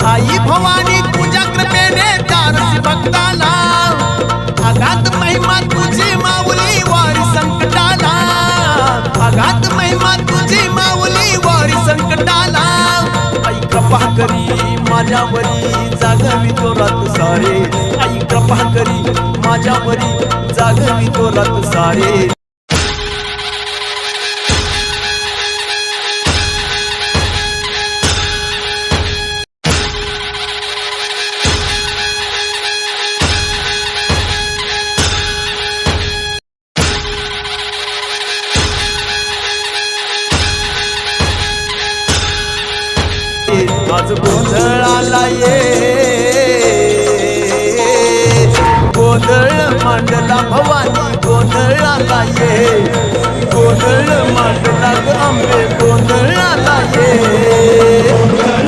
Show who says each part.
Speaker 1: आई भवानी तुझ्या कृपेने तारसी भक्ताला, अगाध महिमा तुझी माऊली वारी संकटाला, अगाध महिमा तुझी माऊली वारी संकटाला। आई कृपा करी माझ्यावरी जागवी तो रात सारे, आई कृपा करी माझ्यावरी जागवी तो रात सारे। आज गोंधळ आला ये, गोंधळ मांडला भवानी, गोंधळ आला ये, गोंधळ मांडला ग अंबे, गोंधळ आला ये।